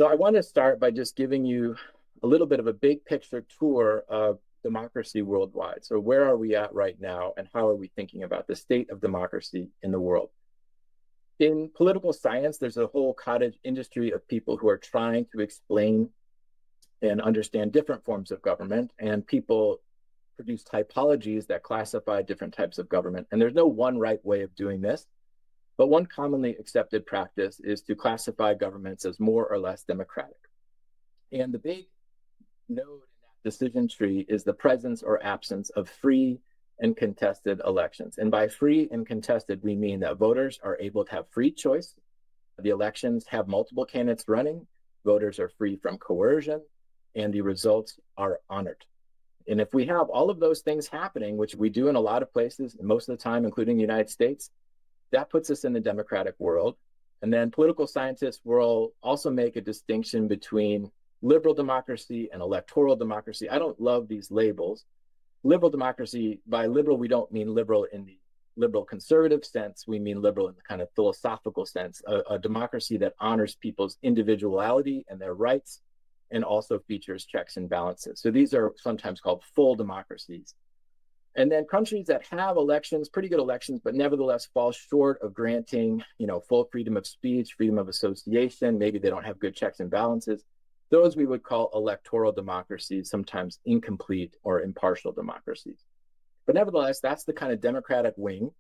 So I want to start by just giving you a little bit of a big picture tour of democracy worldwide. So where are we at right now, and how are we thinking about the state of democracy in the world? In political science, there's a whole cottage industry of people who are trying to explain and understand different forms of government, and people produce typologies that classify different types of government. And there's no one right way of doing this, but one commonly accepted practice is to classify governments as more or less democratic. And the big node in that decision tree is the presence or absence of free and contested elections. And by free and contested, we mean that voters are able to have free choice. The elections have multiple candidates running, voters are free from coercion, and the results are honored. And if we have all of those things happening, which we do in a lot of places, most of the time, including the United States, that puts us in the democratic world. And then political scientists will also make a distinction between liberal democracy and electoral democracy. I don't love these labels. Liberal democracy, by liberal, we don't mean liberal in the liberal conservative sense. We mean liberal in the kind of philosophical sense, a democracy that honors people's individuality and their rights, and also features checks and balances. So these are sometimes called full democracies. And then countries that have elections, pretty good elections, but nevertheless fall short of granting, full freedom of speech, freedom of association. Maybe they don't have good checks and balances. Those we would call electoral democracies, sometimes incomplete or impartial democracies. But nevertheless, that's the kind of democratic wing.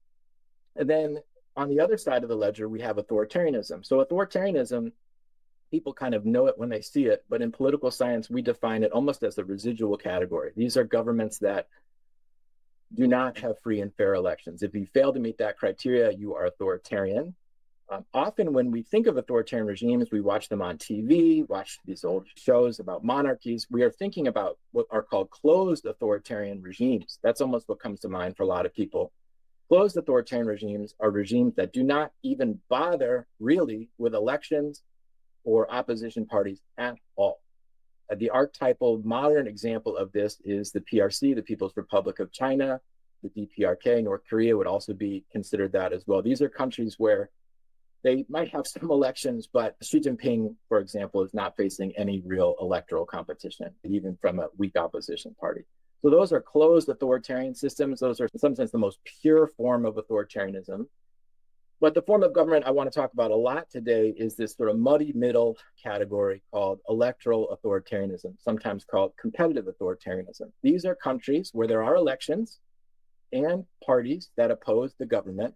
And then on the other side of the ledger, we have authoritarianism. So authoritarianism, people kind of know it when they see it, but in political science, we define it almost as a residual category. These are governments that do not have free and fair elections. If you fail to meet that criteria, you are authoritarian. Often when we think of authoritarian regimes, we watch them on TV, watch these old shows about monarchies. We are thinking about what are called closed authoritarian regimes. That's almost what comes to mind for a lot of people. Closed authoritarian regimes are regimes that do not even bother really with elections or opposition parties at all. The archetypal modern example of this is the PRC, the People's Republic of China. The DPRK, North Korea would also be considered that as well. These are countries where they might have some elections, but Xi Jinping, for example, is not facing any real electoral competition, even from a weak opposition party. So those are closed authoritarian systems. Those are in some sense the most pure form of authoritarianism. But the form of government I want to talk about a lot today is this sort of muddy middle category called electoral authoritarianism, sometimes called competitive authoritarianism. These are countries where there are elections and parties that oppose the government,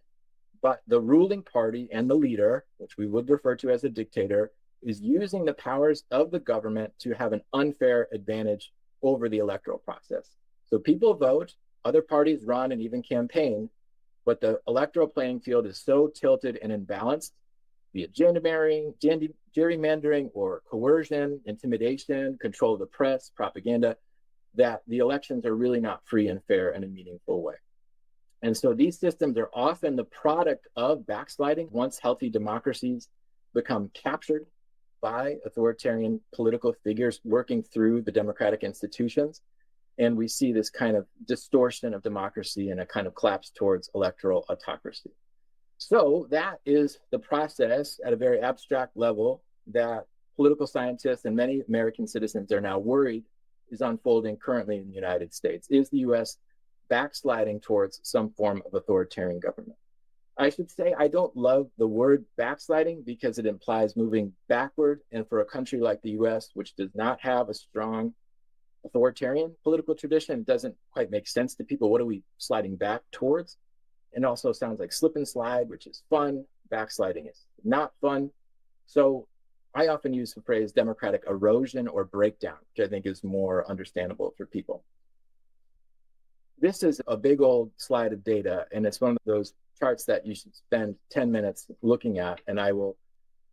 but the ruling party and the leader, which we would refer to as a dictator, is using the powers of the government to have an unfair advantage over the electoral process. So people vote, other parties run and even campaign, but the electoral playing field is so tilted and imbalanced via gerrymandering or coercion, intimidation, control of the press, propaganda, that the elections are really not free and fair in a meaningful way. And so these systems are often the product of backsliding once healthy democracies become captured by authoritarian political figures working through the democratic institutions. And we see this kind of distortion of democracy and a kind of collapse towards electoral autocracy. So that is the process at a very abstract level that political scientists and many American citizens are now worried is unfolding currently in the United States. Is the US backsliding towards some form of authoritarian government? I should say I don't love the word backsliding because it implies moving backward. And for a country like the US, which does not have a strong authoritarian political tradition, it doesn't quite make sense to people. What are we sliding back towards? And also sounds like slip and slide, which is fun. Backsliding is not fun. So I often use the phrase democratic erosion or breakdown, which I think is more understandable for people. This is a big old slide of data, and it's one of those charts that you should spend 10 minutes looking at, and I will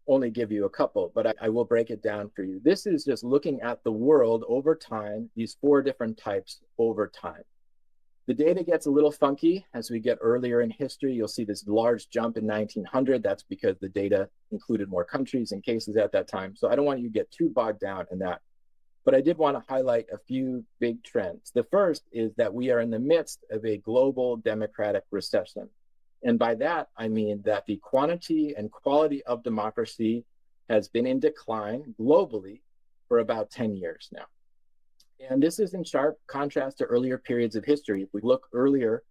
only give you a couple, but I will break it down for you. This is just looking at the world over time, these 4 different types over time. The data gets a little funky as we get earlier in history. You'll see this large jump in 1900. That's because the data included more countries and cases at that time. So I don't want you to get too bogged down in that. But I did want to highlight a few big trends. The first is that we are in the midst of a global democratic recession. And by that, I mean that the quantity and quality of democracy has been in decline globally for about 10 years now. And this is in sharp contrast to earlier periods of history. If we look earlier,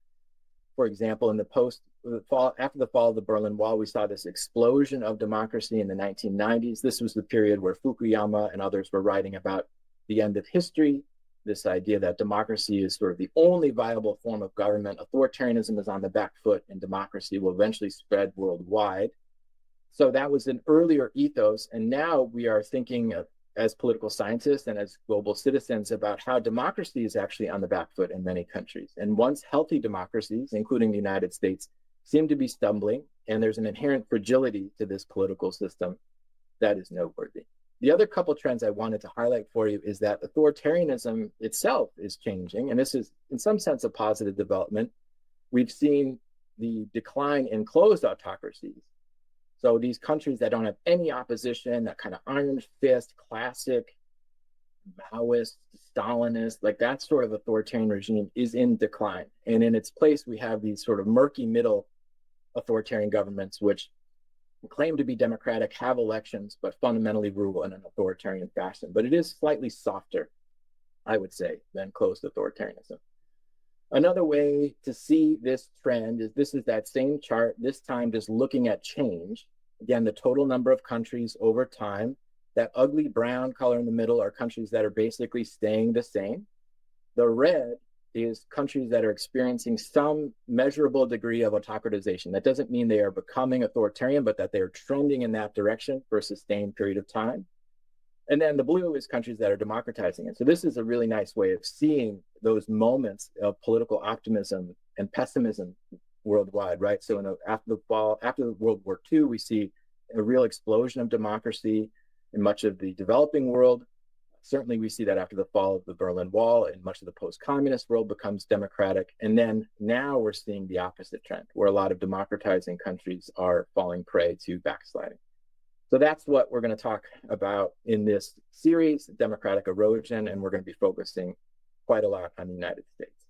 for example, in after the fall of the Berlin Wall, we saw this explosion of democracy in the 1990s. This was the period where Fukuyama and others were writing about the end of history, this idea that democracy is sort of the only viable form of government. Authoritarianism is on the back foot, and democracy will eventually spread worldwide. So that was an earlier ethos. And now we are thinking as political scientists and as global citizens about how democracy is actually on the back foot in many countries. And once healthy democracies, including the United States, seem to be stumbling, and there's an inherent fragility to this political system that is noteworthy. The other couple trends I wanted to highlight for you is that authoritarianism itself is changing, and this is in some sense a positive development. We've seen the decline in closed autocracies. So these countries that don't have any opposition, that kind of iron fist, classic Maoist, Stalinist, like that sort of authoritarian regime is in decline. And in its place, we have these sort of murky middle authoritarian governments, which claim to be democratic, have elections, but fundamentally rule in an authoritarian fashion. But it is slightly softer, I would say, than closed authoritarianism. Another way to see this trend is this is that same chart, this time just looking at change. Again, the total number of countries over time. That ugly brown color in the middle are countries that are basically staying the same. The red is countries that are experiencing some measurable degree of autocratization. That doesn't mean they are becoming authoritarian, but that they are trending in that direction for a sustained period of time. And then the blue is countries that are democratizing. And so this is a really nice way of seeing those moments of political optimism and pessimism worldwide, right? So after World War II, we see a real explosion of democracy in much of the developing world. Certainly we see that after the fall of the Berlin Wall, and much of the post-communist world becomes democratic. And then now we're seeing the opposite trend, where a lot of democratizing countries are falling prey to backsliding. So that's what we're going to talk about in this series, democratic erosion, and we're going to be focusing quite a lot on the United States.